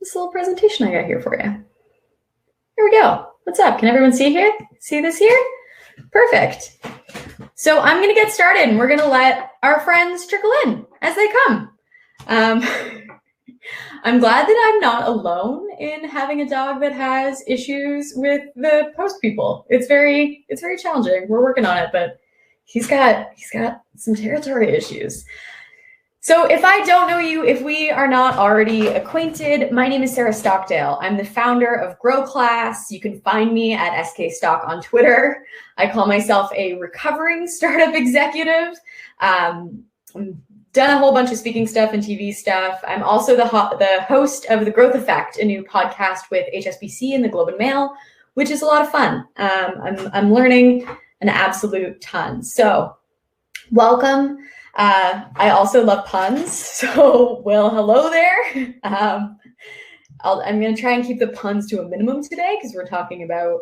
this little presentation I got here for you. Here we go. What's up? Can everyone see here? See this here? Perfect. So I'm going to get started and we're going to let our friends trickle in as they come. I'm glad that I'm not alone in having a dog that has issues with the post people. It's very challenging. We're working on it, but he's got some territory issues. So if I don't know you, if we are not already acquainted, my name is Sarah Stockdale. I'm the founder of GrowClass. You can find me at skstock on Twitter. I call myself a recovering startup executive. Done a whole bunch of speaking stuff and TV stuff. I'm also the host of The Growth Effect, a new podcast with HSBC and the Globe and Mail, which is a lot of fun. I'm learning an absolute ton. So welcome. I also love puns. So, well, hello there. I'm going to try and keep the puns to a minimum today because we're talking about,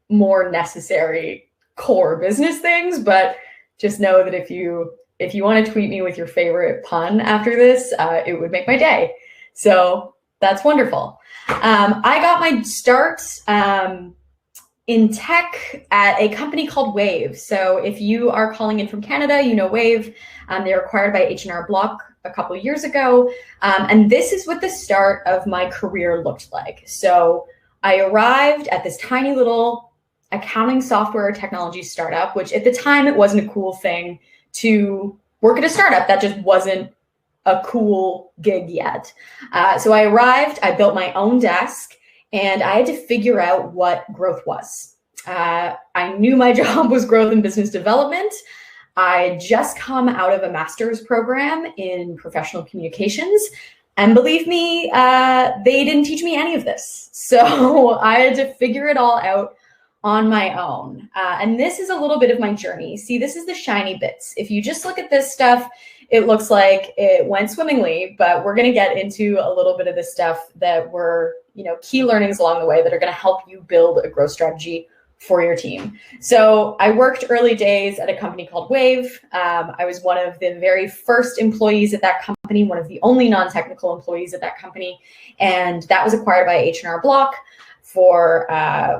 more necessary core business things. But just know that if you want to tweet me with your favorite pun after this, it would make my day. So that's wonderful. I got my start in tech at a company called Wave. So if you are calling in from Canada, you know Wave. They were acquired by H&R Block a couple of years ago. And this is what the start of my career looked like. So I arrived at this tiny little accounting software technology startup, which at the time it wasn't a cool thing to work at a startup. That just wasn't a cool gig yet. So I arrived, I built my own desk, and I had to figure out what growth was. I knew my job was growth and business development. I had just come out of a master's program in professional communications. And believe me, they didn't teach me any of this. So I had to figure it all out on my own. And this is a little bit of my journey. See, this is the shiny bits. If you just look at this stuff, it looks like it went swimmingly, but we're going to get into a little bit of the stuff that were, key learnings along the way that are going to help you build a growth strategy for your team. So I worked early days at a company called Wave. I was one of the very first employees at that company, one of the only non-technical employees at that company. And that was acquired by H&R Block for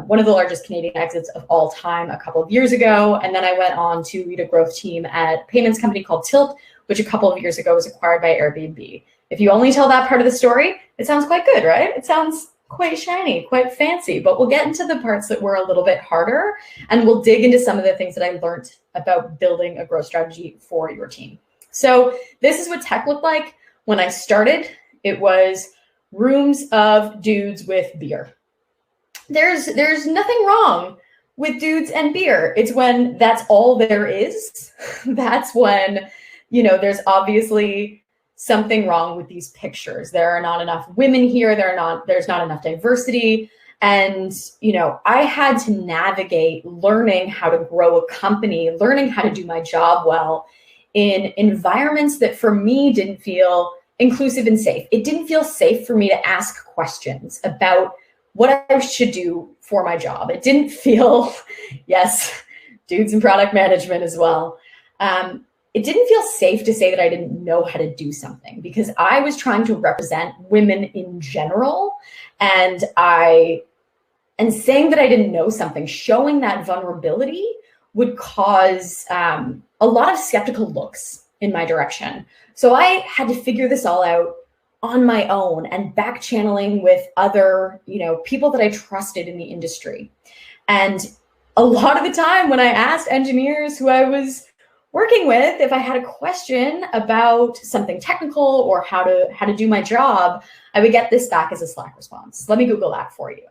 one of the largest Canadian exits of all time a couple of years ago. And then I went on to lead a growth team at a payments company called Tilt, which a couple of years ago was acquired by Airbnb. If you only tell that part of the story, it sounds quite good, right? It sounds quite shiny, quite fancy, but we'll get into the parts that were a little bit harder, and we'll dig into some of the things that I learned about building a growth strategy for your team. So this is what tech looked like when I started. It was rooms of dudes with beer. There's nothing wrong with dudes and beer. It's when that's all there is. That's when, there's obviously something wrong with these pictures. There are not enough women here. There's not enough diversity. And, I had to navigate learning how to grow a company, learning how to do my job well in environments that for me didn't feel inclusive and safe. It didn't feel safe for me to ask questions about what I should do for my job. It didn't feel, yes, dudes in product management as well. It didn't feel safe to say that I didn't know how to do something because I was trying to represent women in general. And saying that I didn't know something, showing that vulnerability would cause a lot of skeptical looks in my direction. So I had to figure this all out on my own and back channeling with other, people that I trusted in the industry. And a lot of the time when I asked engineers who I was working with, if I had a question about something technical or how to do my job, I would get this back as a Slack response. Let me Google that for you.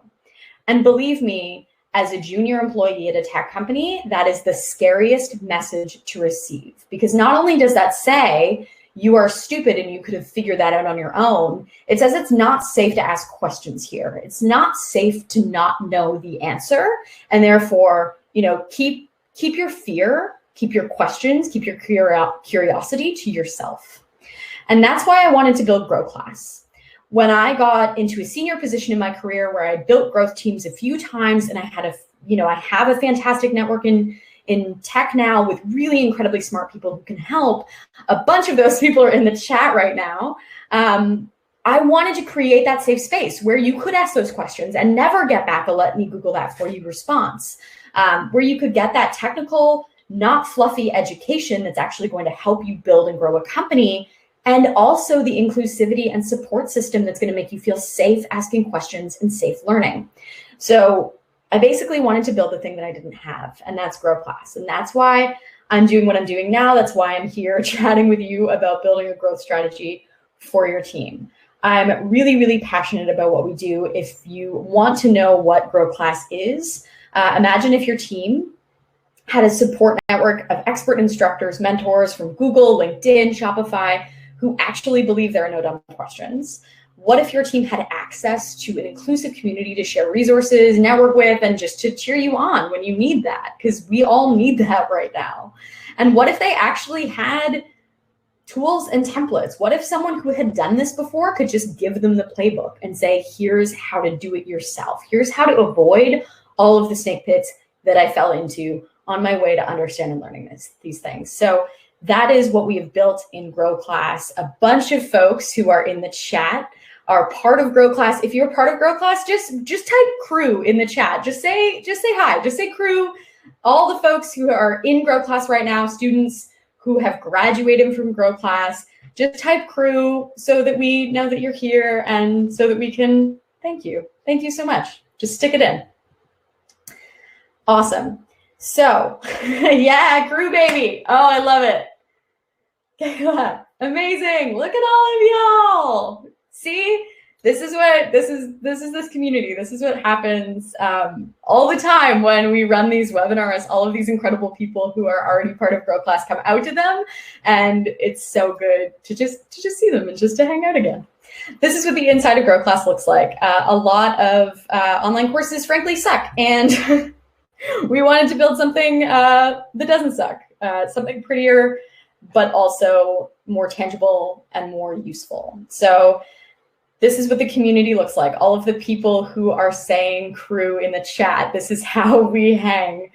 And believe me, as a junior employee at a tech company, that is the scariest message to receive. Because not only does that say you are stupid and you could have figured that out on your own, it says it's not safe to ask questions here. It's not safe to not know the answer. And therefore, keep your fear, keep your questions, keep your curiosity to yourself. And that's why I wanted to build GrowClass. When I got into a senior position in my career where I built growth teams a few times and I have a fantastic network in tech now with really incredibly smart people who can help. A bunch of those people are in the chat right now. I wanted to create that safe space where you could ask those questions and never get back a "let me Google that for you" response, where you could get that technical, not fluffy education that's actually going to help you build and grow a company, and also the inclusivity and support system that's going to make you feel safe asking questions and safe learning. So I basically wanted to build the thing that I didn't have, and that's GrowClass. And that's why I'm doing what I'm doing now. That's why I'm here chatting with you about building a growth strategy for your team. I'm really, really passionate about what we do. If you want to know what GrowClass is, imagine if your team had a support network of expert instructors, mentors from Google, LinkedIn, Shopify, who actually believe there are no dumb questions. What if your team had access to an inclusive community to share resources, network with, and just to cheer you on when you need that? Because we all need that right now. And what if they actually had tools and templates? What if someone who had done this before could just give them the playbook and say, here's how to do it yourself. Here's how to avoid all of the snake pits that I fell into on my way to understand and learning these things. So that is what we have built in GrowClass. A bunch of folks who are in the chat are part of GrowClass. If you're part of GrowClass, just type crew in the chat. Just say hi, just say crew. All the folks who are in GrowClass right now, students who have graduated from GrowClass, just type crew so that we know that you're here and so that we can thank you. Thank you so much. Just stick it in. Awesome. So yeah, crew baby. Oh, I love it. Amazing. Look at all of y'all. See, this is this community. This is what happens all the time when we run these webinars. All of these incredible people who are already part of GrowClass come out to them, and it's so good to just see them and just to hang out again. This is what the inside of GrowClass looks like. A lot of online courses, frankly, suck, and we wanted to build something that doesn't suck, something prettier, but also more tangible and more useful. So this is what the community looks like. All of the people who are saying crew in the chat, this is how we hang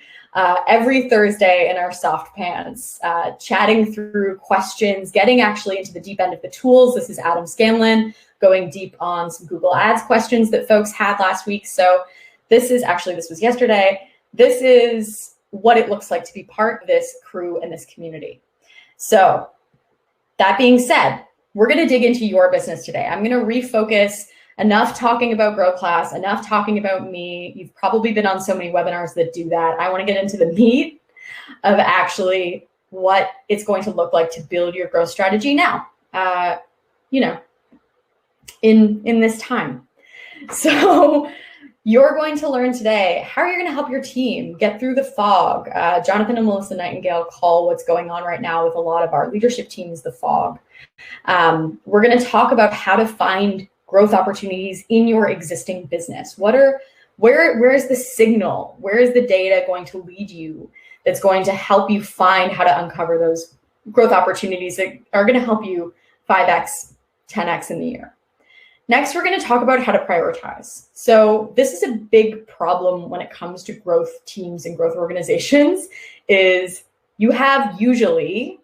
every Thursday in our soft pants, chatting through questions, getting actually into the deep end of the tools. This is Adam Scanlon going deep on some Google Ads questions that folks had last week. So this was yesterday. This is what it looks like to be part of this crew and this community. So that being said, we're going to dig into your business today. I'm going to refocus. Enough talking about GrowClass, enough talking about me. You've probably been on so many webinars that do that. I want to get into the meat of actually what it's going to look like to build your growth strategy now, in this time. So you're going to learn today how you're going to help your team get through the fog. Jonathan and Melissa Nightingale call what's going on right now with a lot of our leadership teams the fog. We're going to talk about how to find growth opportunities in your existing business. Where is the signal? Where is the data going to lead you that's going to help you find how to uncover those growth opportunities that are going to help you 5x, 10x in the year? Next, we're going to talk about how to prioritize. So this is a big problem when it comes to growth teams and growth organizations, is you have usually,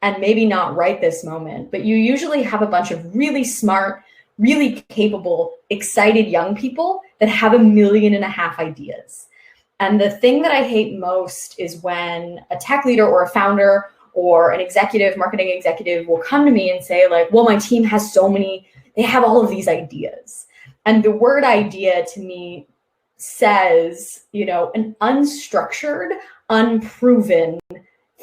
and maybe not right this moment, but you usually have a bunch of really smart, really capable, excited young people that have 1.5 million ideas. And the thing that I hate most is when a tech leader or a founder or an executive, marketing executive will come to me and say like, well, my team has they have all of these ideas. And the word idea to me says, an unstructured, unproven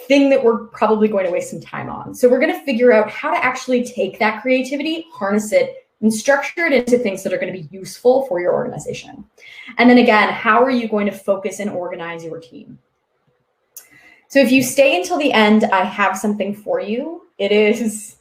thing that we're probably going to waste some time on. So we're going to figure out how to actually take that creativity, harness it, and structure it into things that are going to be useful for your organization. And then again, how are you going to focus and organize your team? So if you stay until the end, I have something for you. It is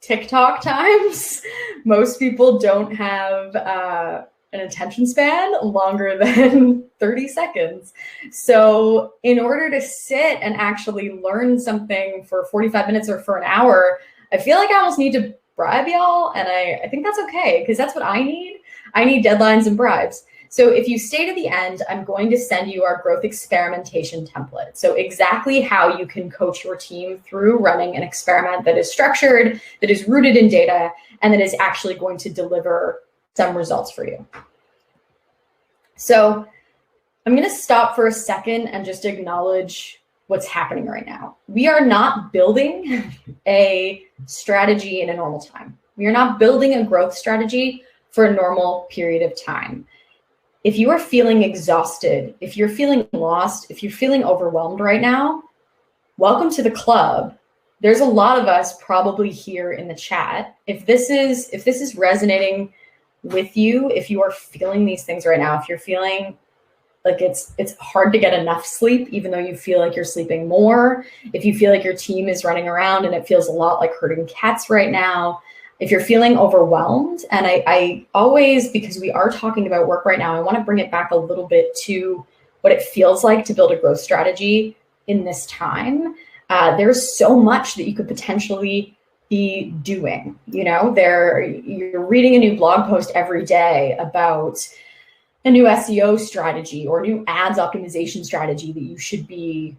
TikTok times. Most people don't have an attention span longer than 30 seconds. So in order to sit and actually learn something for 45 minutes or for an hour, I feel like I almost need to bribe y'all. And I think that's okay, because that's what I need. I need deadlines and bribes. So if you stay to the end, I'm going to send you our growth experimentation template. So exactly how you can coach your team through running an experiment that is structured, that is rooted in data, and that is actually going to deliver some results for you. So I'm going to stop for a second and just acknowledge what's happening right now. We are not building a strategy in a normal time. We are not building a growth strategy for a normal period of time. If you are feeling exhausted, if you're feeling lost, if you're feeling overwhelmed right now, welcome to the club. There's a lot of us probably here in the chat. If this is resonating with you, if you are feeling these things right now, if you're feeling like it's hard to get enough sleep, even though you feel like you're sleeping more, if you feel like your team is running around and it feels a lot like herding cats right now, if you're feeling overwhelmed, and I always, because we are talking about work right now, I want to bring it back a little bit to what it feels like to build a growth strategy in this time. There's so much that you could potentially be doing. You're reading a new blog post every day about a new SEO strategy or a new ads optimization strategy that you should be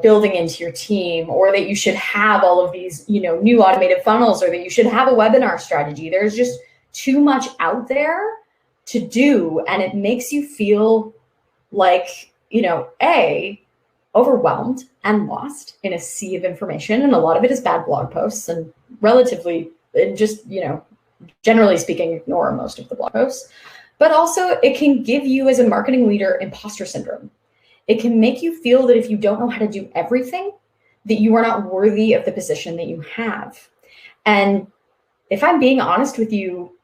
building into your team, or that you should have all of these, new automated funnels, or that you should have a webinar strategy. There's just too much out there to do. And it makes you feel like, overwhelmed and lost in a sea of information. And a lot of it is bad blog posts, and generally speaking, ignore most of the blog posts. But also it can give you, as a marketing leader, imposter syndrome. It can make you feel that if you don't know how to do everything, that you are not worthy of the position that you have. And if I'm being honest with you,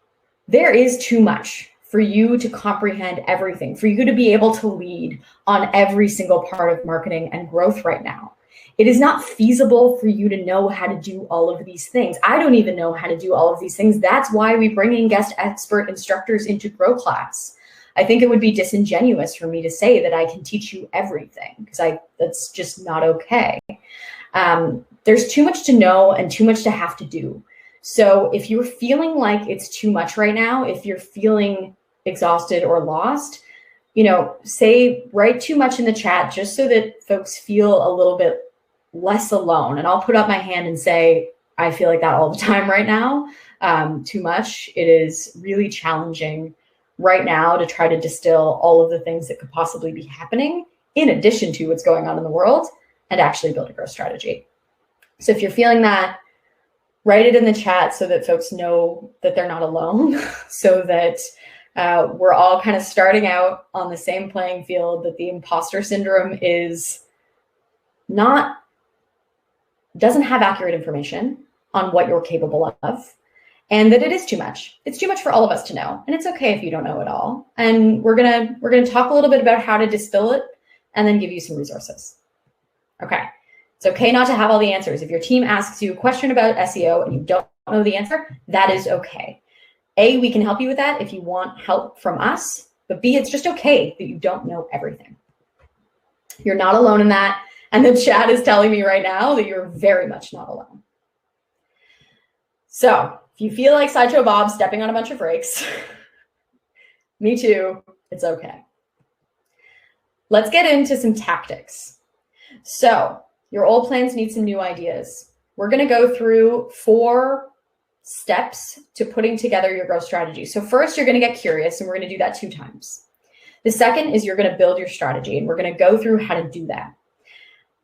there is too much for you to comprehend everything, for you to be able to lead on every single part of marketing and growth right now. It is not feasible for you to know how to do all of these things. I don't even know how to do all of these things. That's why we bring in guest expert instructors into GrowClass. I think it would be disingenuous for me to say that I can teach you everything, because that's just not okay. There's too much to know and too much to have to do. So if you're feeling like it's too much right now, if you're feeling exhausted or lost, write too much in the chat, just so that folks feel a little bit less alone. And I'll put up my hand and say, I feel like that all the time right now. Too much. It is really challenging right now to try to distill all of the things that could possibly be happening in addition to what's going on in the world, and actually build a growth strategy. So if you're feeling that, write it in the chat so that folks know that they're not alone, so that we're all kind of starting out on the same playing field, that the imposter syndrome doesn't have accurate information on what you're capable of, and that it is too much. It's too much for all of us to know, and it's okay if you don't know it all. And we're gonna talk a little bit about how to distill it, and then give you some resources. Okay, it's okay not to have all the answers. If your team asks you a question about SEO and you don't know the answer, that is okay. A, we can help you with that if you want help from us, but B, it's just okay that you don't know everything. You're not alone in that, and the chat is telling me right now that you're very much not alone. So if you feel like Sideshow Bob stepping on a bunch of brakes, me too, it's okay. Let's get into some tactics. So your old plans need some new ideas. We're going to go through 4 steps to putting together your growth strategy. So first, you're going to get curious, and we're going to do that 2 times. The second is you're going to build your strategy, and we're going to go through how to do that.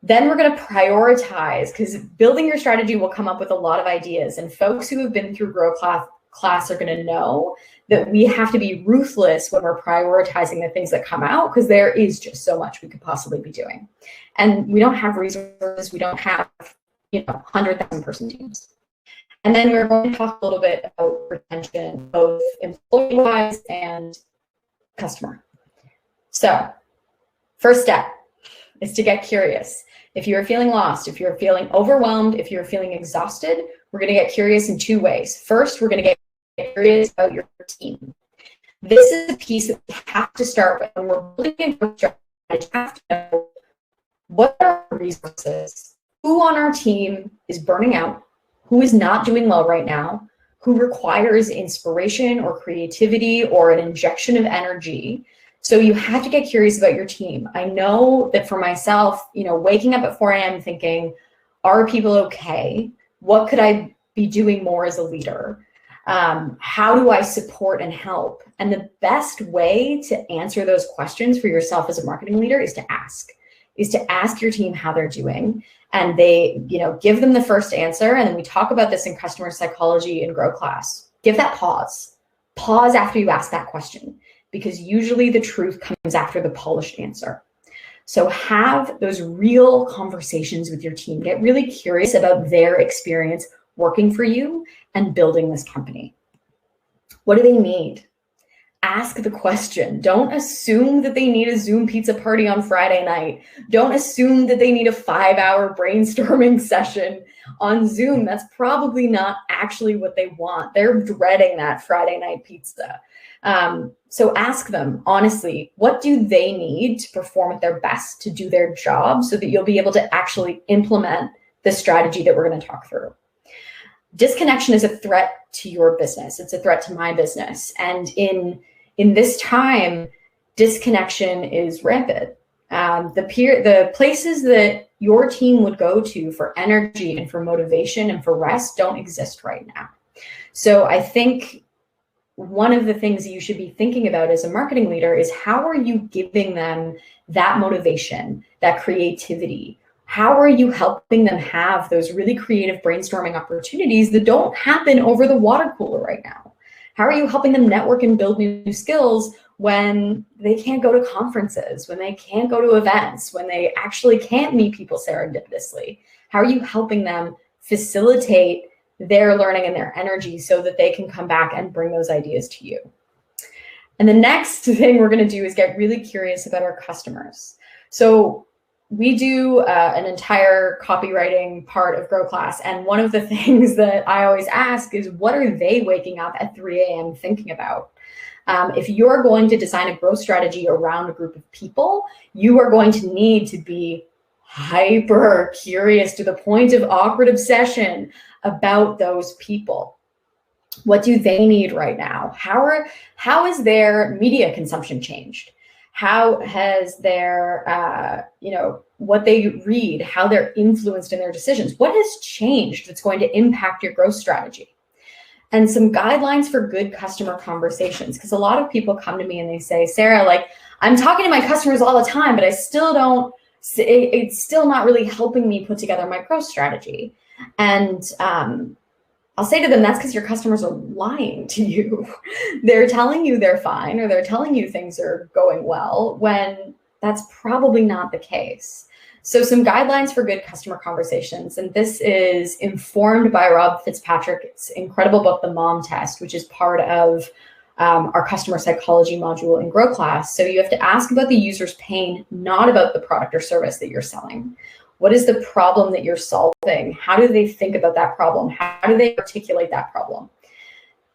Then we're going to prioritize, because building your strategy will come up with a lot of ideas, and folks who have been through GrowClass are going to know that we have to be ruthless when we're prioritizing the things that come out, because there is just so much we could possibly be doing. And we don't have resources. We don't have 100,000 person teams. And then we're going to talk a little bit about retention, both employee-wise and customer. So first step is to get curious. If you're feeling lost, if you're feeling overwhelmed, if you're feeling exhausted, we're going to get curious in 2 ways. First, we're going to get curious about your team. This is a piece that we have to start with when we're building a growth strategy. We have to know what are our resources, who on our team is burning out, who is not doing well right now, who requires inspiration or creativity or an injection of energy. So you have to get curious about your team. I know that for myself, waking up at 4 a.m. thinking, are people okay? What could I be doing more as a leader? How do I support and help? And the best way to answer those questions for yourself as a marketing leader is to ask your team how they're doing. And they, give them the first answer. And then we talk about this in customer psychology and GrowClass. Give that pause. Pause after you ask that question, because usually the truth comes after the polished answer. So have those real conversations with your team. Get really curious about their experience working for you and building this company. What do they need? Ask the question. Don't assume that they need a Zoom pizza party on Friday night. Don't assume that they need a 5-hour brainstorming session on Zoom. That's probably not actually what they want. They're dreading that Friday night pizza. So ask them, honestly, what do they need to perform at their best to do their job so that you'll be able to actually implement the strategy that we're going to talk through. Disconnection is a threat to your business. It's a threat to my business. And in this time, disconnection is rampant. The places that your team would go to for energy and for motivation and for rest don't exist right now. So I think one of the things that you should be thinking about as a marketing leader is how are you giving them that motivation, that creativity? How are you helping them have those really creative brainstorming opportunities that don't happen over the water cooler right now? How are you helping them network and build new skills when they can't go to conferences, when they can't go to events, when they actually can't meet people serendipitously? How are you helping them facilitate their learning and their energy so that they can come back and bring those ideas to you? And the next thing we're going to do is get really curious about our customers. So we do an entire copywriting part of GrowClass. And one of the things that I always ask is, what are they waking up at 3 a.m. thinking about? If you're going to design a growth strategy around a group of people, you are going to need to be hyper curious to the point of awkward obsession about those people. What do they need right now? How has their media consumption changed? How has their, what they read, how they're influenced in their decisions? What has changed that's going to impact your growth strategy? And some guidelines for good customer conversations, because a lot of people come to me and they say, Sarah, I'm talking to my customers all the time, but it's still not really helping me put together my growth strategy. And I'll say to them, that's because your customers are lying to you. They're telling you they're fine, or they're telling you things are going well, when that's probably not the case. So some guidelines for good customer conversations. And this is informed by Rob Fitzpatrick's incredible book, The Mom Test, which is part of our customer psychology module in GrowClass. So you have to ask about the user's pain, not about the product or service that you're selling. What is the problem that you're solving? How do they think about that problem? How do they articulate that problem?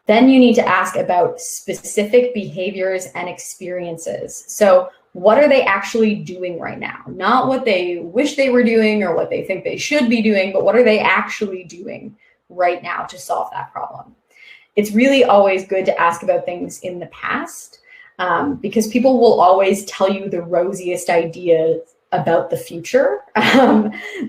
Then you need to ask about specific behaviors and experiences. So what are they actually doing right now? Not what they wish they were doing or what they think they should be doing, but what are they actually doing right now to solve that problem? It's really always good to ask about things in the past, because people will always tell you the rosiest ideas about the future.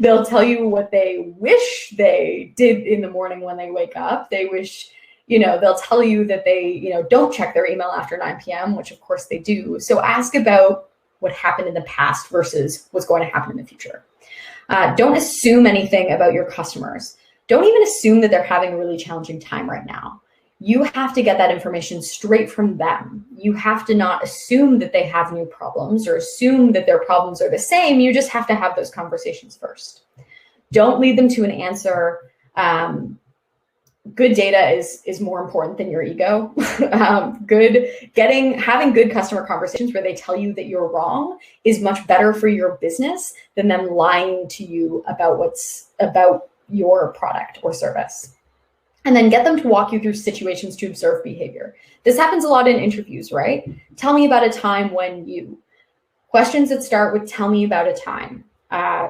They'll tell you what they wish they did in the morning when they wake up. They wish, they'll tell you that they, don't check their email after 9 p.m., which of course they do. So ask about what happened in the past versus what's going to happen in the future. Don't assume anything about your customers. Don't even assume that they're having a really challenging time right now. You have to get that information straight from them. You have to not assume that they have new problems or assume that their problems are the same. You just have to have those conversations first. Don't lead them to an answer. Good data is more important than your ego. Having good customer conversations where they tell you that you're wrong is much better for your business than them lying to you about your product or service. And then get them to walk you through situations to observe behavior. This happens a lot in interviews, right? Tell me about a time when questions that start with tell me about a time.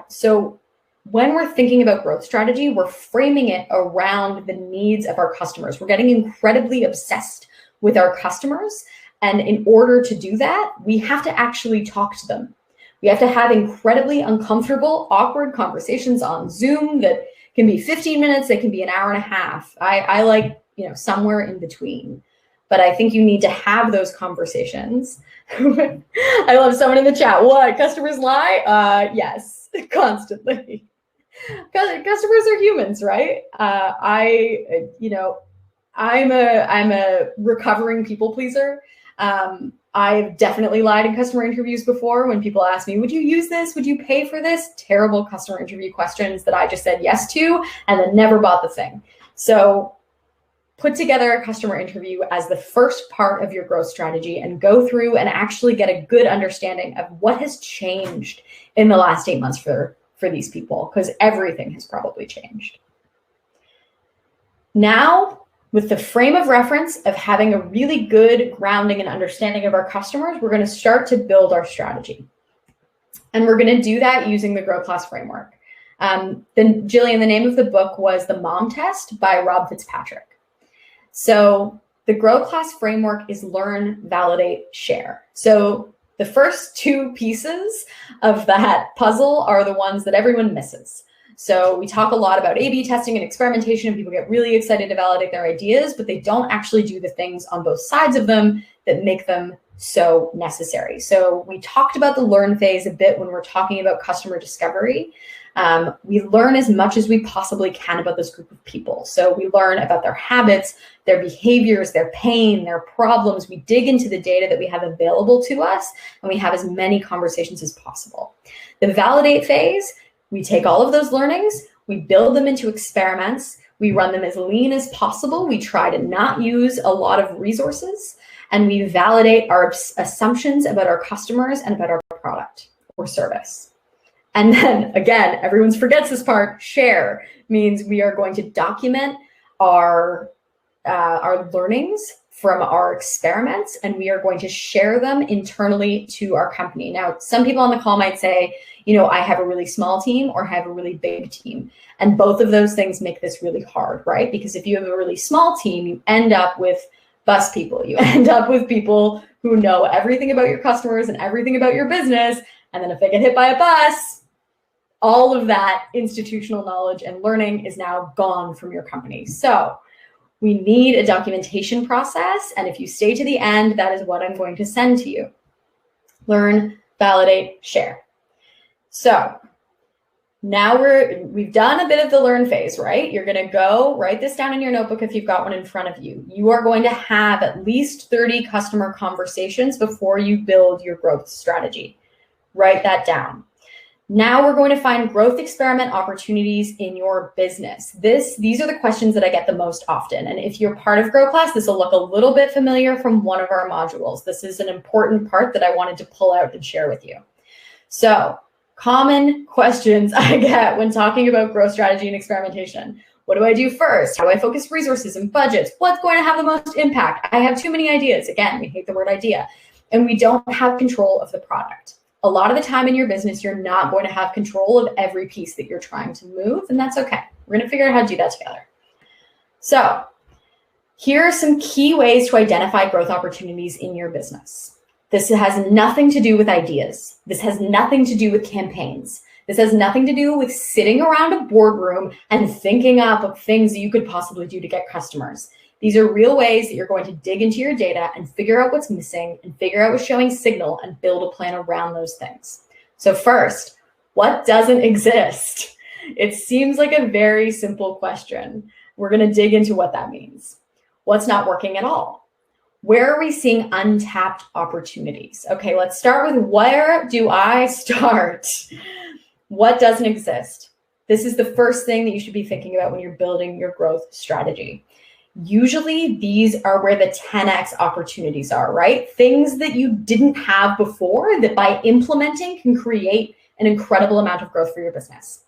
So when we're thinking about growth strategy, we're framing it around the needs of our customers. We're getting incredibly obsessed with our customers. And in order to do that, we have to actually talk to them. We have to have incredibly uncomfortable, awkward conversations on Zoom that can be 15 minutes, they can be an hour and a half. I like, somewhere in between. But I think you need to have those conversations. I love someone in the chat. What? Customers lie? Yes, constantly. Customers are humans, right? I'm a recovering people pleaser. I've definitely lied in customer interviews before when people ask me, would you use this? Would you pay for this? Terrible customer interview questions that I just said yes to and then never bought the thing. So put together a customer interview as the first part of your growth strategy and go through and actually get a good understanding of what has changed in the last 8 months for these people, because everything has probably changed. Now, with the frame of reference of having a really good grounding and understanding of our customers, we're going to start to build our strategy. And we're going to do that using the GrowClass framework. Jillian, the name of the book was The Mom Test by Rob Fitzpatrick. So the GrowClass framework is learn, validate, share. So the first two pieces of that puzzle are the ones that everyone misses. So we talk a lot about A/B testing and experimentation, and people get really excited to validate their ideas, but they don't actually do the things on both sides of them that make them so necessary. So we talked about the learn phase a bit when we're talking about customer discovery. We learn as much as we possibly can about this group of people. So we learn about their habits, their behaviors, their pain, their problems. We dig into the data that we have available to us, and we have as many conversations as possible. The validate phase, we take all of those learnings, we build them into experiments, we run them as lean as possible, we try to not use a lot of resources, and we validate our assumptions about our customers and about our product or service. And then again, everyone forgets this part, share means we are going to document our learnings from our experiments, and we are going to share them internally to our company. Now, some people on the call might say, I have a really small team or I have a really big team. And both of those things make this really hard, right? Because if you have a really small team, you end up with bus people. You end up with people who know everything about your customers and everything about your business. And then if they get hit by a bus, all of that institutional knowledge and learning is now gone from your company. So we need a documentation process. And if you stay to the end, that is what I'm going to send to you. Learn, validate, share. So now we've done a bit of the learn phase, right? You're going to go write this down in your notebook if you've got one in front of you. You are going to have at least 30 customer conversations before you build your growth strategy. Write that down. Now we're going to find growth experiment opportunities in your business. These are the questions that I get the most often. And if you're part of GrowClass, this will look a little bit familiar from one of our modules. This is an important part that I wanted to pull out and share with you. So common questions I get when talking about growth strategy and experimentation. What do I do first? How do I focus resources and budgets? What's going to have the most impact? I have too many ideas. Again, we hate the word idea. And we don't have control of the product. A lot of the time in your business, you're not going to have control of every piece that you're trying to move, and that's okay. We're going to figure out how to do that together. So here are some key ways to identify growth opportunities in your business. This has nothing to do with ideas. This has nothing to do with campaigns. This has nothing to do with sitting around a boardroom and thinking up of things that you could possibly do to get customers. These are real ways that you're going to dig into your data and figure out what's missing and figure out what's showing signal and build a plan around those things. So first, what doesn't exist? It seems like a very simple question. We're going to dig into what that means. What's not working at all? Where are we seeing untapped opportunities? Okay, let's start with where do I start? What doesn't exist? This is the first thing that you should be thinking about when you're building your growth strategy. Usually these are where the 10x opportunities are, right? Things that you didn't have before that by implementing can create an incredible amount of growth for your business.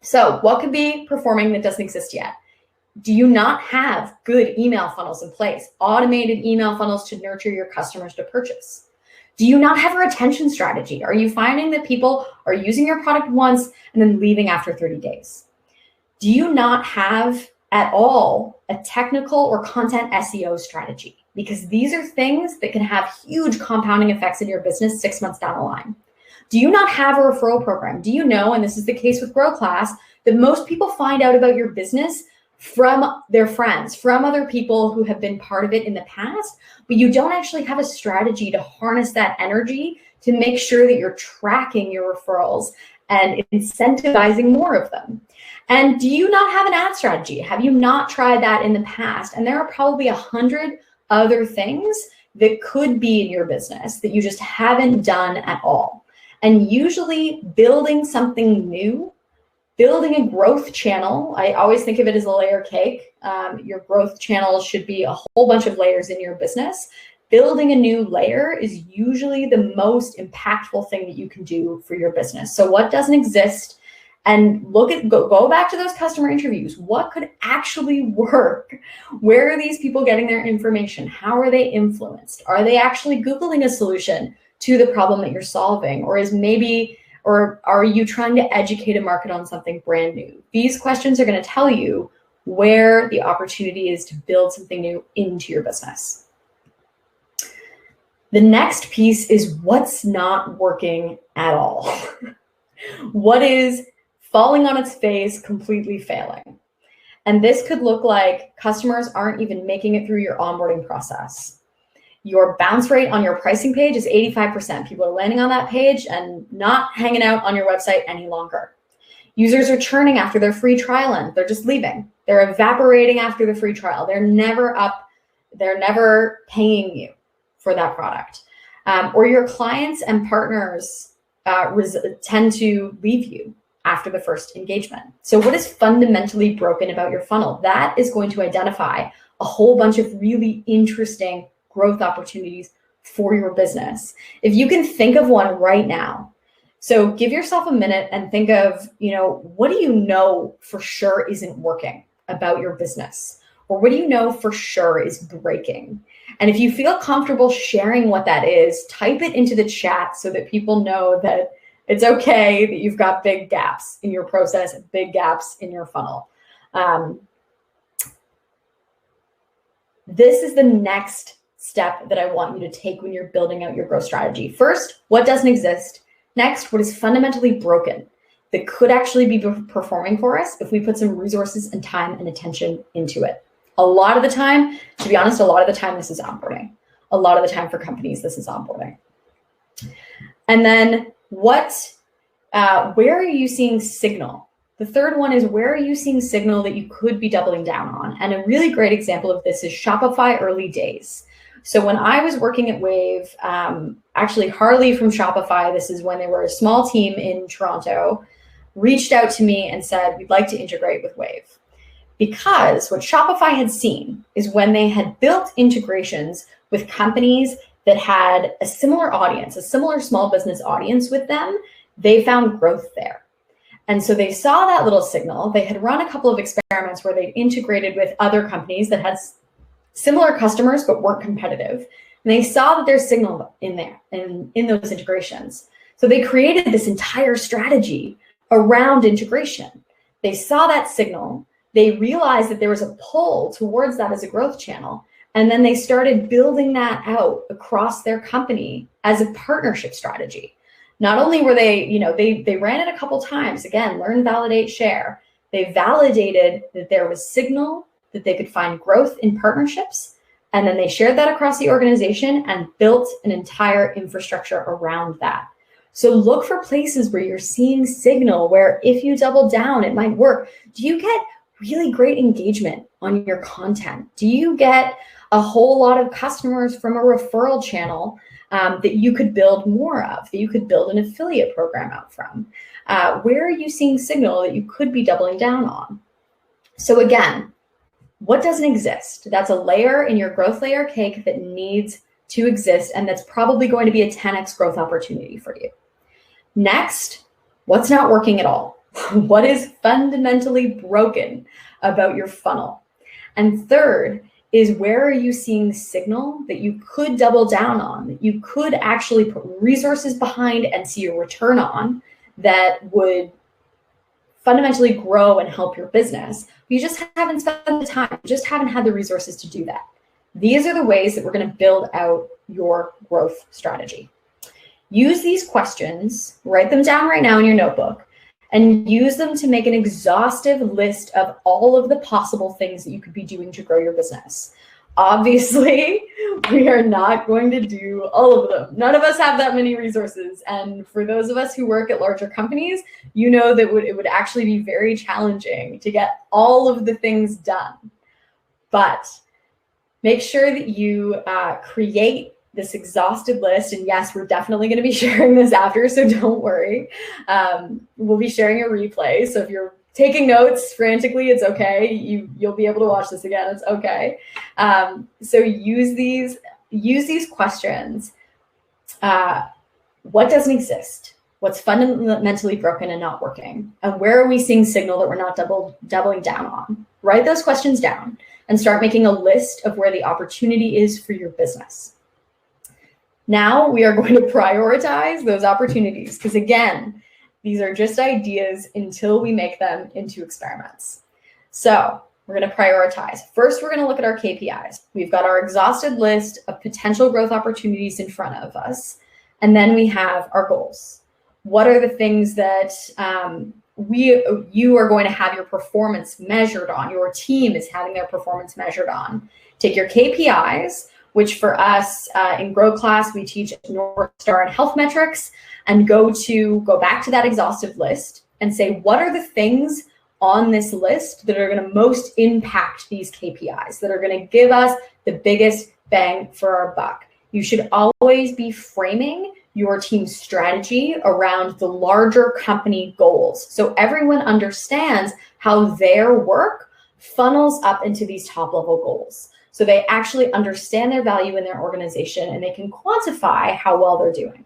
So what could be performing that doesn't exist yet? Do you not have good email funnels in place, automated email funnels to nurture your customers to purchase? Do you not have a retention strategy? Are you finding that people are using your product once and then leaving after 30 days? Do you not have at all a technical or content SEO strategy? Because these are things that can have huge compounding effects in your business 6 months down the line. Do you not have a referral program? Do you know, and this is the case with GrowClass, that most people find out about your business from their friends, from other people who have been part of it in the past, but you don't actually have a strategy to harness that energy to make sure that you're tracking your referrals and incentivizing more of them? And do you not have an ad strategy? Have you not tried that in the past? And there are probably 100 other things that could be in your business that you just haven't done at all. And usually building something new, building a growth channel, I always think of it as a layer cake. Your growth channel should be a whole bunch of layers in your business. Building a new layer is usually the most impactful thing that you can do for your business. So what doesn't exist? And go back to those customer interviews. What could actually work? Where are these people getting their information? How are they influenced? Are they actually Googling a solution to the problem that you're solving? Or are you trying to educate a market on something brand new? These questions are going to tell you where the opportunity is to build something new into your business. The next piece is what's not working at all. What is falling on its face, completely failing? And this could look like customers aren't even making it through your onboarding process. Your bounce rate on your pricing page is 85%. People are landing on that page and not hanging out on your website any longer. Users are churning after their free trial end. They're just leaving. They're evaporating after the free trial. They're never paying you for that product. Or your clients and partners tend to leave you after the first engagement. So what is fundamentally broken about your funnel? That is going to identify a whole bunch of really interesting growth opportunities for your business. If you can think of one right now, so give yourself a minute and think of, what do you know for sure isn't working about your business? Or what do you know for sure is breaking? And if you feel comfortable sharing what that is, type it into the chat so that people know that it's okay that you've got big gaps in your process, big gaps in your funnel. This is the next step that I want you to take when you're building out your growth strategy. First, what doesn't exist? Next, what is fundamentally broken that could actually be performing for us if we put some resources and time and attention into it? A lot of the time, to be honest, this is onboarding. A lot of the time for companies, this is onboarding. And then where are you seeing signal? The third one is, where are you seeing signal that you could be doubling down on? And a really great example of this is Shopify early days. So when I was working at Wave, actually Harley from Shopify, this is when they were a small team in Toronto, reached out to me and said, we'd like to integrate with Wave. Because what Shopify had seen is when they had built integrations with companies that had a similar audience, a similar small business audience with them, they found growth there. And so they saw that little signal. They had run a couple of experiments where they integrated with other companies that had similar customers but weren't competitive. And they saw that there's signal in there and in those integrations. So they created this entire strategy around integration. They saw that signal. They realized that there was a pull towards that as a growth channel. And then they started building that out across their company as a partnership strategy. Not only were they, they ran it a couple times, again, learn, validate, share. They validated that there was signal, that they could find growth in partnerships. And then they shared that across the organization and built an entire infrastructure around that. So look for places where you're seeing signal, where if you double down, it might work. Do you get really great engagement on your content? Do you get a whole lot of customers from a referral channel that you could build more of, that you could build an affiliate program out from? Where are you seeing signal that you could be doubling down on? So again, what doesn't exist? That's a layer in your growth layer cake that needs to exist, and that's probably going to be a 10x growth opportunity for you. Next, what's not working at all? What is fundamentally broken about your funnel? And third is where are you seeing signal that you could double down on, that you could actually put resources behind and see a return on that would fundamentally grow and help your business. You just haven't spent the time, you just haven't had the resources to do that. These are the ways that we're going to build out your growth strategy. Use these questions, write them down right now in your notebook, and use them to make an exhaustive list of all of the possible things that you could be doing to grow your business. Obviously, we are not going to do all of them. None of us have that many resources. And for those of us who work at larger companies, you know that it would actually be very challenging to get all of the things done. But make sure that you create this exhausted list. And yes, we're definitely going to be sharing this after, so don't worry. We'll be sharing a replay. So if you're taking notes frantically, it's okay. You'll be able to watch this again. It's okay. So use these questions. What doesn't exist? What's fundamentally broken and not working? And where are we seeing signal that we're not doubling down on? Write those questions down and start making a list of where the opportunity is for your business. Now we are going to prioritize those opportunities, because again, these are just ideas until we make them into experiments. So we're going to prioritize. First, we're going to look at our KPIs. We've got our exhausted list of potential growth opportunities in front of us. And then we have our goals. What are the things that you are going to have your performance measured on? Your team is having their performance measured on. Take your KPIs, which for us in GrowClass, we teach North Star and health metrics, and go back to that exhaustive list and say, what are the things on this list that are going to most impact these KPIs, that are going to give us the biggest bang for our buck? You should always be framing your team's strategy around the larger company goals, so everyone understands how their work funnels up into these top level goals. So they actually understand their value in their organization and they can quantify how well they're doing.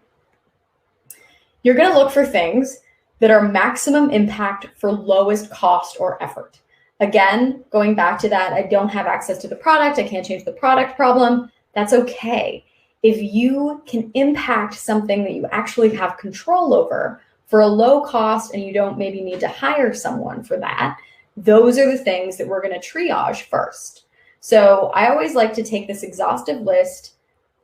You're going to look for things that are maximum impact for lowest cost or effort. Again, going back to that, I don't have access to the product, I can't change the product problem. That's okay. If you can impact something that you actually have control over for a low cost and you don't maybe need to hire someone for that, those are the things that we're going to triage first. So I always like to take this exhaustive list,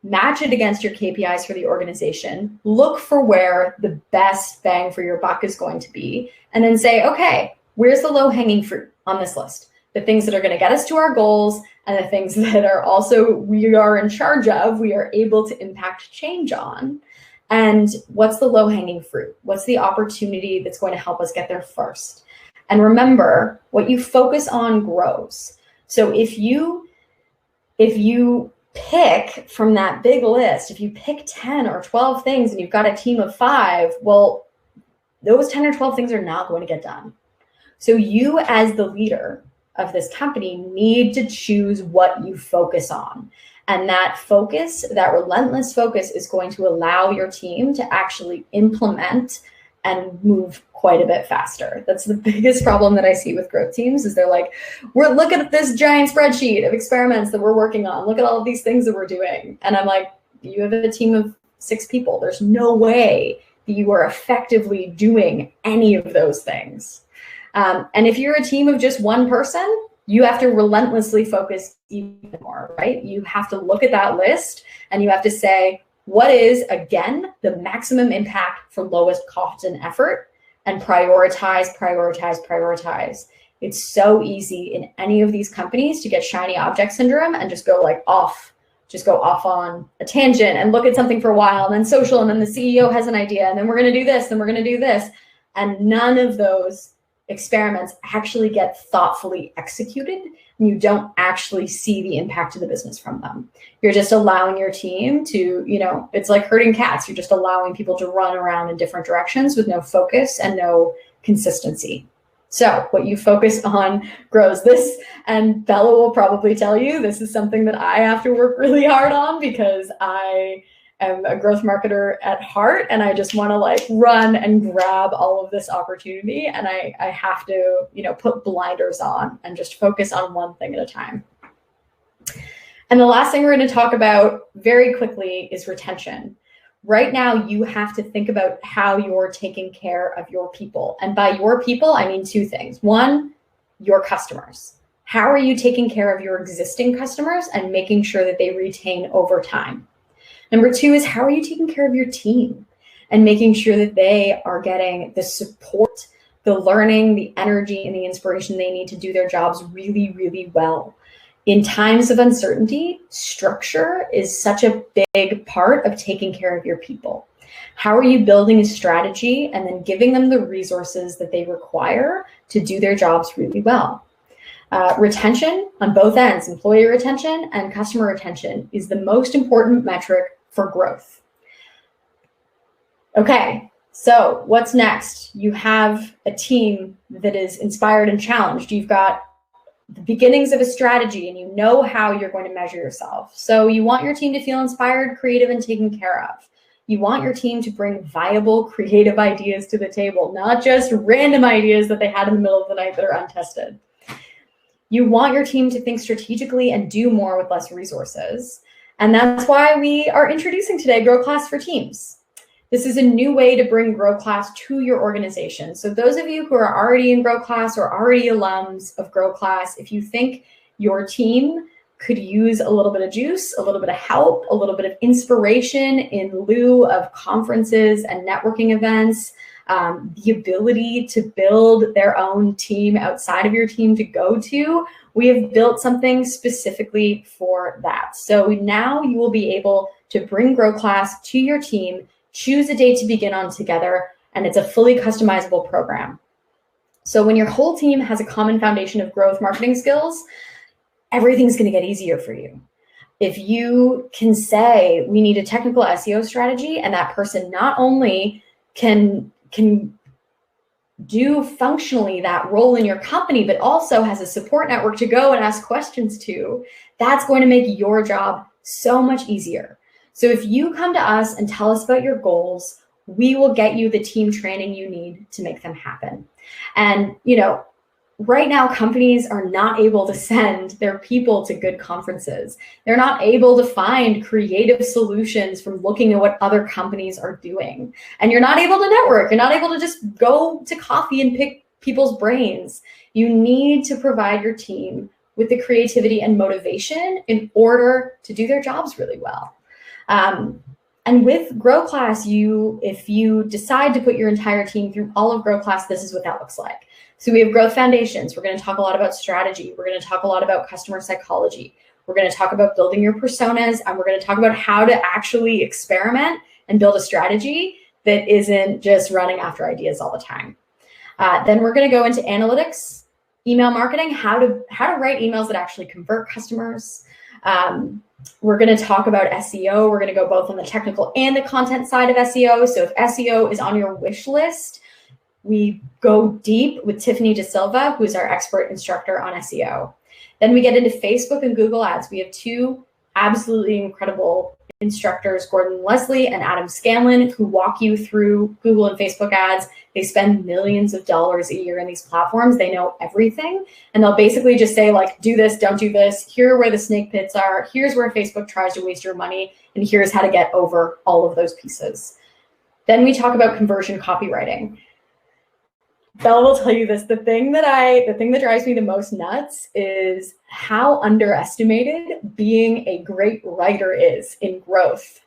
match it against your KPIs for the organization, look for where the best bang for your buck is going to be, and then say, okay, where's the low-hanging fruit on this list? The things that are going to get us to our goals and the things that are also we are in charge of, we are able to impact change on. And what's the low-hanging fruit? What's the opportunity that's going to help us get there first? And remember, what you focus on grows. So if you pick from that big list, if you pick 10 or 12 things and you've got a team of 5, well, those 10 or 12 things are not going to get done. So you as the leader of this company need to choose what you focus on. And that focus, that relentless focus, is going to allow your team to actually implement and move quite a bit faster. That's the biggest problem that I see with growth teams is they're like, we're looking at this giant spreadsheet of experiments that we're working on. Look at all of these things that we're doing. And I'm like, you have a team of 6 people. There's no way that you are effectively doing any of those things. And if you're a team of just one person, you have to relentlessly focus even more, right? You have to look at that list and you have to say, what is, again, the maximum impact for lowest cost and effort? And prioritize. It's so easy in any of these companies to get shiny object syndrome and just go off on a tangent and look at something for a while, and then social, and then the CEO has an idea, and then we're going to do this, then we're going to do this. And none of those experiments actually get thoughtfully executed, and you don't actually see the impact of the business from them. You're just allowing your team to, it's like herding cats. You're just allowing people to run around in different directions with no focus and no consistency. So what you focus on grows. This, and Bella will probably tell you, this is something that I have to work really hard on because I am a growth marketer at heart, and I just want to run and grab all of this opportunity. And I have to, put blinders on and just focus on one thing at a time. And the last thing we're going to talk about very quickly is retention. Right now, you have to think about how you're taking care of your people. And by your people, I mean two things. One, your customers. How are you taking care of your existing customers and making sure that they retain over time? Number two is how are you taking care of your team and making sure that they are getting the support, the learning, the energy, and the inspiration they need to do their jobs really, really well. In times of uncertainty, structure is such a big part of taking care of your people. How are you building a strategy and then giving them the resources that they require to do their jobs really well? Retention on both ends, employee retention and customer retention, is the most important metric for growth. Okay, so what's next? You have a team that is inspired and challenged. You've got the beginnings of a strategy and you know how you're going to measure yourself. So you want your team to feel inspired, creative, and taken care of. You want your team to bring viable, creative ideas to the table, not just random ideas that they had in the middle of the night that are untested. You want your team to think strategically and do more with less resources. And that's why we are introducing today GrowClass for Teams. This is a new way to bring GrowClass to your organization. So those of you who are already in GrowClass or already alums of GrowClass, if you think your team could use a little bit of juice, a little bit of help, a little bit of inspiration in lieu of conferences and networking events, the ability to build their own team outside of your team to go to, we have built something specifically for that. So now you will be able to bring GrowClass to your team, choose a date to begin on together, and it's a fully customizable program. So when your whole team has a common foundation of growth marketing skills, everything's going to get easier for you. If you can say, we need a technical SEO strategy, and that person not only can do functionally that role in your company, but also has a support network to go and ask questions to, that's going to make your job so much easier. So if you come to us and tell us about your goals, we will get you the team training you need to make them happen. And, right now, companies are not able to send their people to good conferences. They're not able to find creative solutions from looking at what other companies are doing. And you're not able to network. You're not able to just go to coffee and pick people's brains. You need to provide your team with the creativity and motivation in order to do their jobs really well. And with GrowClass, if you decide to put your entire team through all of GrowClass, this is what that looks like. So we have growth foundations. We're going to talk a lot about strategy. We're going to talk a lot about customer psychology. We're going to talk about building your personas, and we're going to talk about how to actually experiment and build a strategy that isn't just running after ideas all the time. Then we're going to go into analytics, email marketing, how to write emails that actually convert customers. We're going to talk about SEO. We're going to go both on the technical and the content side of SEO. So if SEO is on your wish list, we go deep with Tiffany De Silva, who's our expert instructor on SEO. Then we get into Facebook and Google Ads. We have two absolutely incredible instructors, Gordon Leslie and Adam Scanlon, who walk you through Google and Facebook ads. They spend millions of dollars a year in these platforms. They know everything. And they'll basically just say, like, do this, don't do this. Here are where the snake pits are. Here's where Facebook tries to waste your money. And here's how to get over all of those pieces. Then we talk about conversion copywriting. Belle will tell you this. The thing that drives me the most nuts is how underestimated being a great writer is in growth.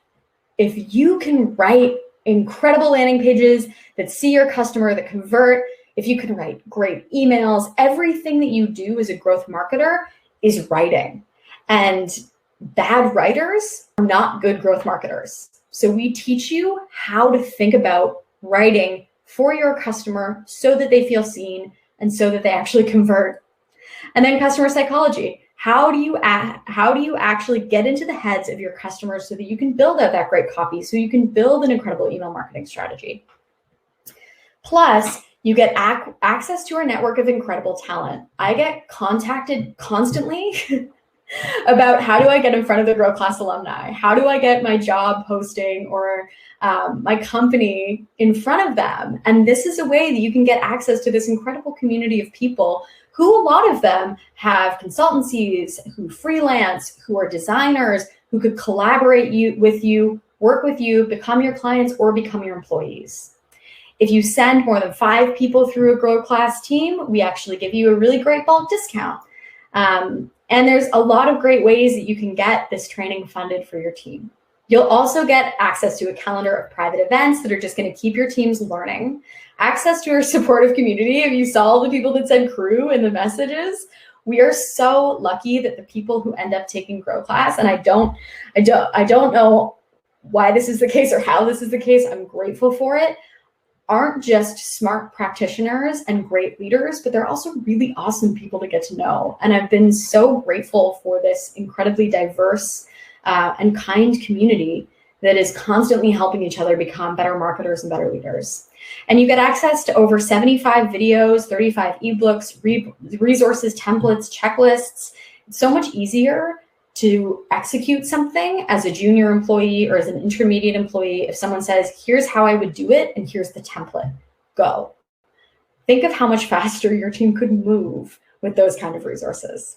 If you can write incredible landing pages that see your customer, that convert, if you can write great emails, everything that you do as a growth marketer is writing. And bad writers are not good growth marketers. So we teach you how to think about writing for your customer so that they feel seen and so that they actually convert. And then customer psychology. How do you actually get into the heads of your customers so that you can build out that great copy, so you can build an incredible email marketing strategy? Plus, you get access to our network of incredible talent. I get contacted constantly about how do I get in front of the GrowClass alumni? How do I get my job posting or my company in front of them? And this is a way that you can get access to this incredible community of people who a lot of them have consultancies, who freelance, who are designers, who could collaborate with you, work with you, become your clients, or become your employees. If you send more than 5 people through a GrowClass team, we actually give you a really great bulk discount. And there's a lot of great ways that you can get this training funded for your team. You'll also get access to a calendar of private events that are just going to keep your teams learning, access to our supportive community. If you saw all the people that said crew in the messages, we are so lucky that the people who end up taking GrowClass, and I don't know why this is the case or how this is the case, I'm grateful for it, aren't just smart practitioners and great leaders, but they're also really awesome people to get to know. And I've been so grateful for this incredibly diverse and kind community that is constantly helping each other become better marketers and better leaders. And you get access to over 75 videos, 35 ebooks, resources, templates, checklists. It's so much easier to execute something as a junior employee or as an intermediate employee if someone says, here's how I would do it, and here's the template. Go. Think of how much faster your team could move with those kind of resources.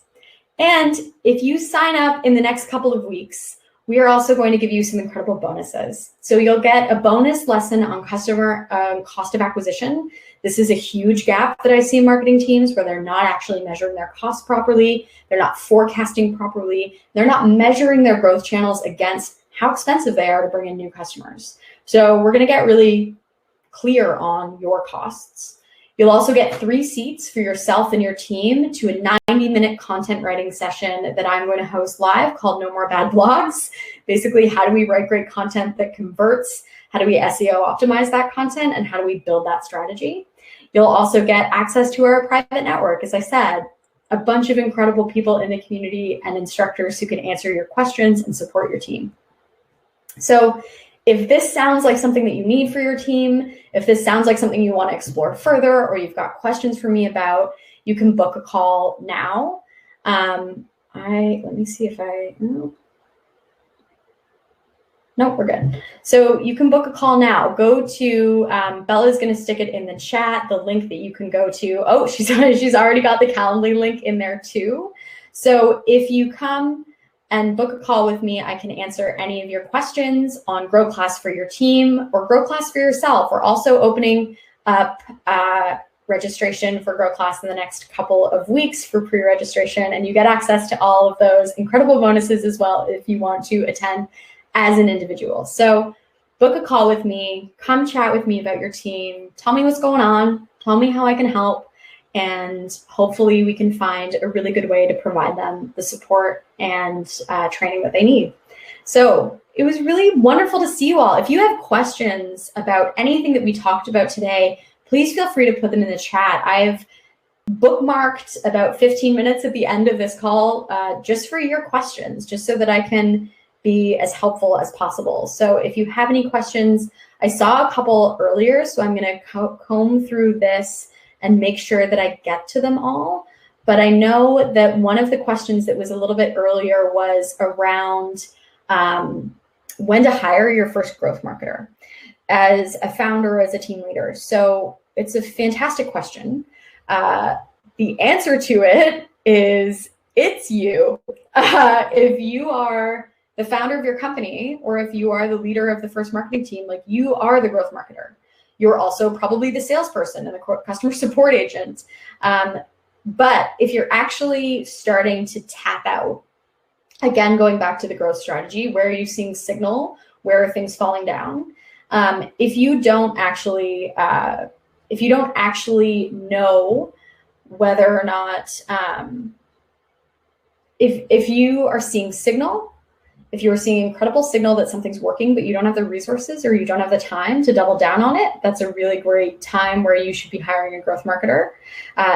And if you sign up in the next couple of weeks, we are also going to give you some incredible bonuses. So you'll get a bonus lesson on customer cost of acquisition. This is a huge gap that I see in marketing teams where they're not actually measuring their costs properly. They're not forecasting properly. They're not measuring their growth channels against how expensive they are to bring in new customers. So we're going to get really clear on your costs. You'll also get 3 seats for yourself and your team to a 90-minute content writing session that I'm going to host live called No More Bad Blogs. Basically, how do we write great content that converts? How do we SEO optimize that content? And how do we build that strategy? You'll also get access to our private network. As I said, a bunch of incredible people in the community and instructors who can answer your questions and support your team. So if this sounds like something that you need for your team, if this sounds like something you want to explore further, or you've got questions for me about, you can book a call now. Let me see if no, we're good. So you can book a call now. Go to, Bella's going to stick it in the chat, the link that you can go to. Oh, she's already got the Calendly link in there too. So if you come and book a call with me, I can answer any of your questions on GrowClass for your team or GrowClass for yourself. We're also opening up registration for GrowClass in the next couple of weeks for pre-registration, and you get access to all of those incredible bonuses as well if you want to attend as an individual. So book a call with me, come chat with me about your team, tell me what's going on, tell me how I can help, and hopefully we can find a really good way to provide them the support and training that they need. So it was really wonderful to see you all. If you have questions about anything that we talked about today, please feel free to put them in the chat. I've bookmarked about 15 minutes at the end of this call just for your questions, just so that I can be as helpful as possible. So if you have any questions, I saw a couple earlier, so I'm going to comb through this and make sure that I get to them all. But I know that one of the questions that was a little bit earlier was around when to hire your first growth marketer as a founder or as a team leader. So it's a fantastic question. The answer to it is it's you. If you are the founder of your company, or if you are the leader of the first marketing team, like, you are the growth marketer. You're also probably the salesperson and the customer support agent. But if you're actually starting to tap out, again, going back to the growth strategy, where are you seeing signal? Where are things falling down? If you don't actually know whether or not, if you are seeing signal, if you're seeing incredible signal that something's working, but you don't have the resources or you don't have the time to double down on it, that's a really great time where you should be hiring a growth marketer.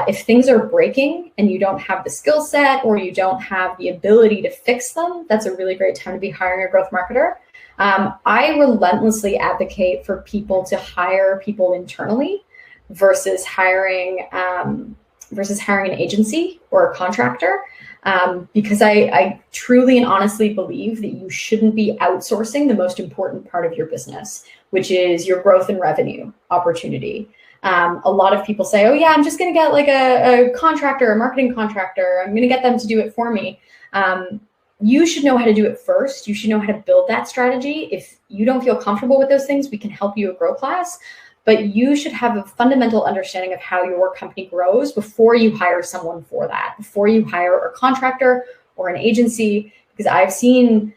If things are breaking and you don't have the skill set or you don't have the ability to fix them, that's a really great time to be hiring a growth marketer. I relentlessly advocate for people to hire people internally versus hiring an agency or a contractor. Because I truly and honestly believe that you shouldn't be outsourcing the most important part of your business, which is your growth and revenue opportunity. A lot of people say, oh yeah, I'm just going to get like a contractor, a marketing contractor. I'm going to get them to do it for me. You should know how to do it first. You should know how to build that strategy. If you don't feel comfortable with those things, we can help you at GrowClass, but you should have a fundamental understanding of how your company grows before you hire someone for that, before you hire a contractor or an agency, because I've seen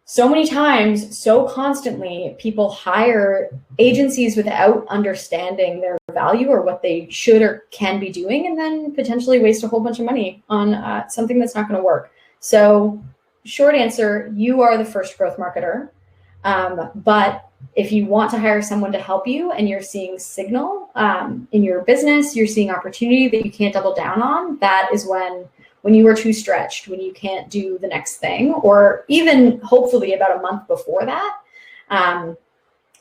so many times, so constantly, people hire agencies without understanding their value or what they should or can be doing, and then potentially waste a whole bunch of money on something that's not going to work. So short answer, you are the first growth marketer. But if you want to hire someone to help you and you're seeing signal in your business, you're seeing opportunity that you can't double down on, that is when you are too stretched, when you can't do the next thing, or even hopefully about a month before that,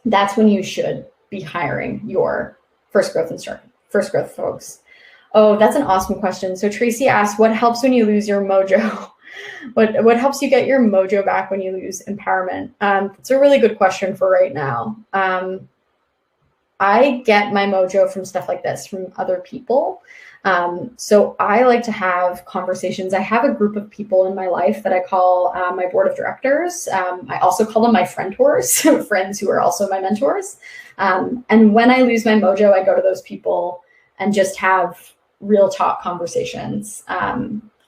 that's when you should be hiring your first growth folks. Oh, that's an awesome question. So Tracy asked, what helps when you lose your mojo? What helps you get your mojo back when you lose empowerment? It's a really good question for right now. I get my mojo from stuff like this, from other people. So I like to have conversations. I have a group of people in my life that I call my board of directors. I also call them my friendtors, friends who are also my mentors. And when I lose my mojo, I go to those people and just have real talk conversations.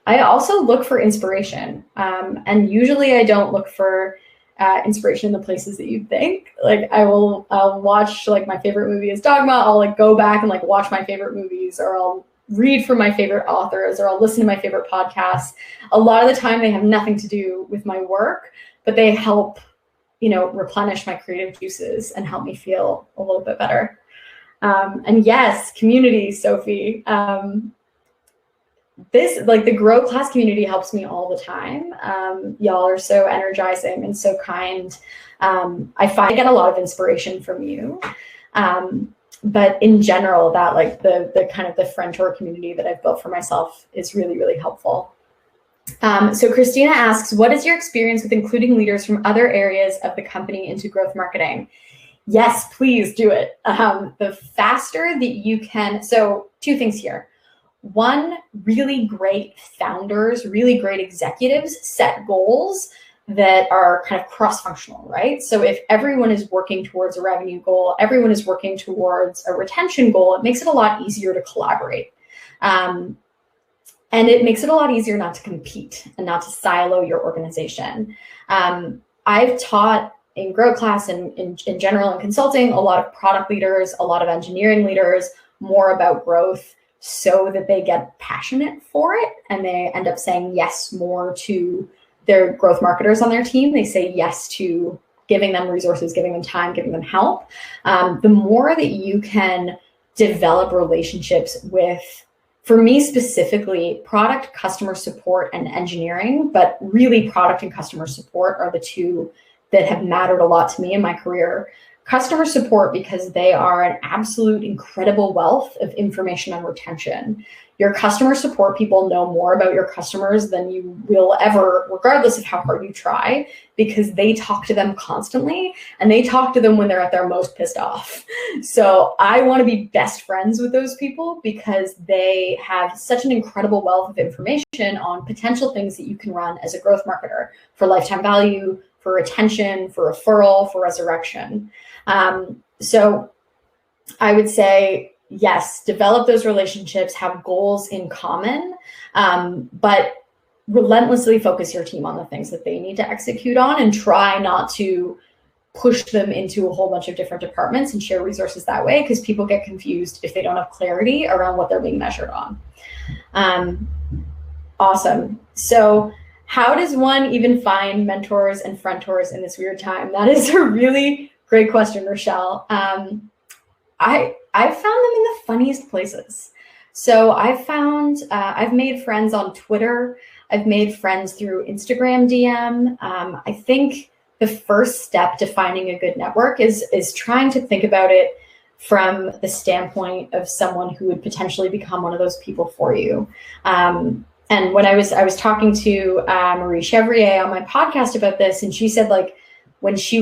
I also look for inspiration. And usually I don't look for inspiration in the places that you'd think. Like I'll watch, like, my favorite movie is Dogma. I'll like go back and like watch my favorite movies, or I'll read from my favorite authors, or I'll listen to my favorite podcasts. A lot of the time they have nothing to do with my work, but they help, replenish my creative juices and help me feel a little bit better. And yes, community, Sophie. This, like, the GrowClass community helps me all the time. Y'all are so energizing and so kind. I find I get a lot of inspiration from you. But in general, that, like, the kind of the friend-tour community that I've built for myself is really, really helpful. So Christina asks, what is your experience with including leaders from other areas of the company into growth marketing? Yes, please do it. The faster that you can. So 2 things here. One, really great founders, really great executives set goals that are kind of cross-functional, right? So if everyone is working towards a revenue goal, everyone is working towards a retention goal, it makes it a lot easier to collaborate. And it makes it a lot easier not to compete and not to silo your organization. I've taught in GrowClass and in general in consulting, a lot of product leaders, a lot of engineering leaders, more about growth, so that they get passionate for it and they end up saying yes more to their growth marketers on their team. They say yes to giving them resources, giving them time, giving them help. The more that you can develop relationships with, for me specifically, product, customer support, and engineering, but really product and customer support are the 2 that have mattered a lot to me in my career. Customer support, because they are an absolute incredible wealth of information on retention. Your customer support people know more about your customers than you will ever, regardless of how hard you try, because they talk to them constantly and they talk to them when they're at their most pissed off. So I want to be best friends with those people because they have such an incredible wealth of information on potential things that you can run as a growth marketer for lifetime value, for retention, for referral, for resurrection. So I would say, yes, develop those relationships, have goals in common, but relentlessly focus your team on the things that they need to execute on and try not to push them into a whole bunch of different departments and share resources that way, because people get confused if they don't have clarity around what they're being measured on. Awesome. So how does one even find mentors and friend-tours in this weird time? That is a really great question, Rochelle. I've found them in the funniest places. So I've made friends on Twitter. I've made friends through Instagram DM. I think the first step to finding a good network is trying to think about it from the standpoint of someone who would potentially become one of those people for you. And when I was talking to Marie Chevrier on my podcast about this, and she said, like, when she was